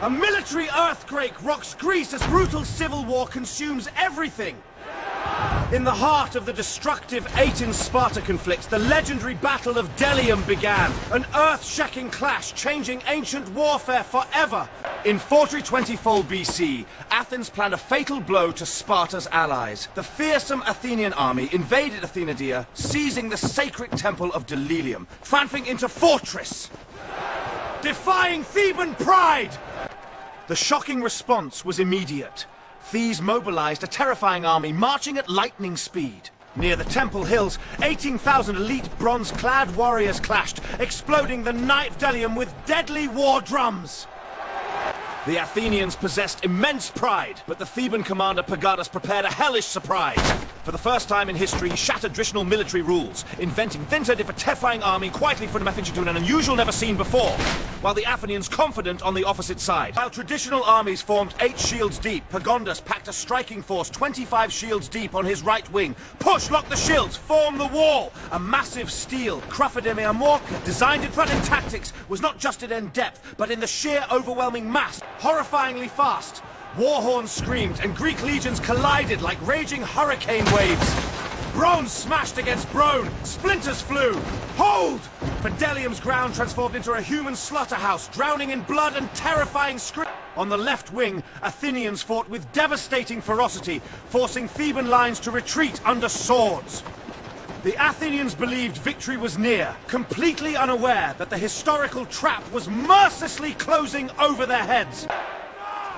A military earthquake rocks Greece as brutal civil war consumes everything. In the heart of the destructive Athens-Sparta conflict, the legendary Battle of Delium began, an earth-shaking clash changing ancient warfare forever. In 424 BC, Athens planned a fatal blow to Sparta's allies. The fearsome Athenian army invaded Athenodia, seizing the sacred Temple of Delium, triumphing into fortress, defying Theban pride. The shocking response was immediate. Thebes mobilized a terrifying army marching at lightning speed. Near the Temple Hills, 18,000 elite bronze-clad warriors clashed, exploding the night of Delium with deadly war drums. The Athenians possessed immense pride, but the Theban commander Pagondas prepared a hellish surprise. For the first time in history, he shattered traditional military rules, inventing a terrifying army quietly from Athens to an unusual never seen before, while the Athenians confident on the opposite side. While traditional armies formed 8 shields deep, Pagondas packed a striking force 25 shields deep on his right wing. Push, lock the shields, form the wall! A massive steel, Craphodemiamorca, designed in front-end tactics, was not just in depth, but in the sheer overwhelming mass, horrifyingly fast. War horns screamed, and Greek legions collided like raging hurricane waves. Bronze smashed against bronze, splinters flew. Hold! For Delium's ground transformed into a human slaughterhouse, drowning in blood and terrifying screams. On the left wing, Athenians fought with devastating ferocity, forcing Theban lines to retreat under swords. The Athenians believed victory was near, completely unaware that the historical trap was mercilessly closing over their heads.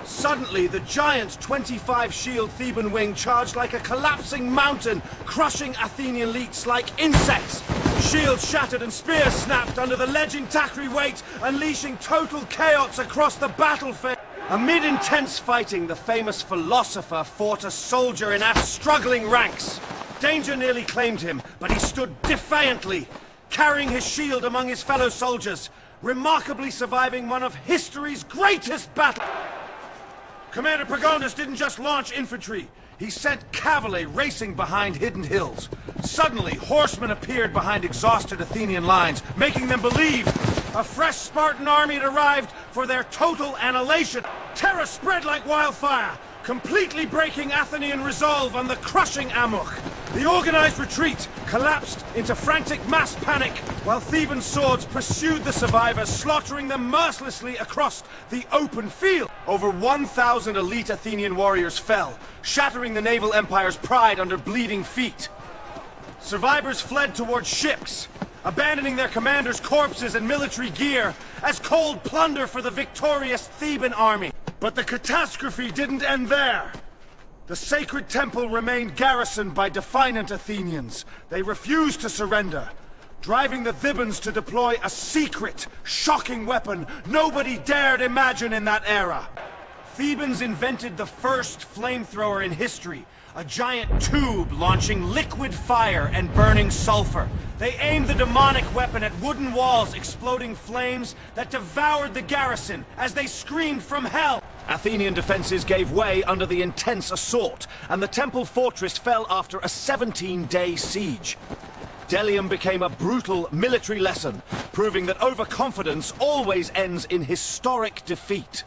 Suddenly, the giant 25-shield Theban wing charged like a collapsing mountain, crushing Athenian elites like insects. Shields shattered and spears snapped under the legendary weight, unleashing total chaos across the battlefield. Amid intense fighting, the famous philosopher fought a soldier in Athens' struggling ranks. Danger nearly claimed him, but he stood defiantly, carrying his shield among his fellow soldiers, remarkably surviving one of history's greatest battles. Commander Pagondas didn't just launch infantry. He sent cavalry racing behind hidden hills. Suddenly, horsemen appeared behind exhausted Athenian lines, making them believe a fresh Spartan army had arrived for their total annihilation. Terror spread like wildfire, completely breaking Athenian resolve on the crushing Amok. The organized retreat collapsed into frantic mass panic, while Theban swords pursued the survivors, slaughtering them mercilessly across the open field. Over 1,000 elite Athenian warriors fell, shattering the naval empire's pride under bleeding feet. Survivors fled towards ships, abandoning their commanders' corpses and military gear as cold plunder for the victorious Theban army. But the catastrophe didn't end there. The sacred temple remained garrisoned by defiant Athenians. They refused to surrender, driving the Thebans to deploy a secret, shocking weapon nobody dared imagine in that era. Thebans invented the first flamethrower in history, a giant tube launching liquid fire and burning sulfur. They aimed the demonic weapon at wooden walls, exploding flames that devoured the garrison as they screamed from hell. Athenian defenses gave way under the intense assault, and the temple fortress fell after a 17-day siege. Delium became a brutal military lesson, proving that overconfidence always ends in historic defeat.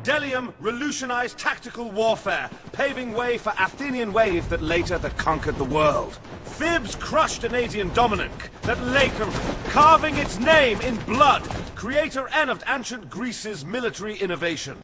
Delium revolutionized tactical warfare, paving way for Athenian wave that later conquered the world. Thebes crushed an Asian dominant that later, carving its name in blood, creator and of ancient Greece's military innovation.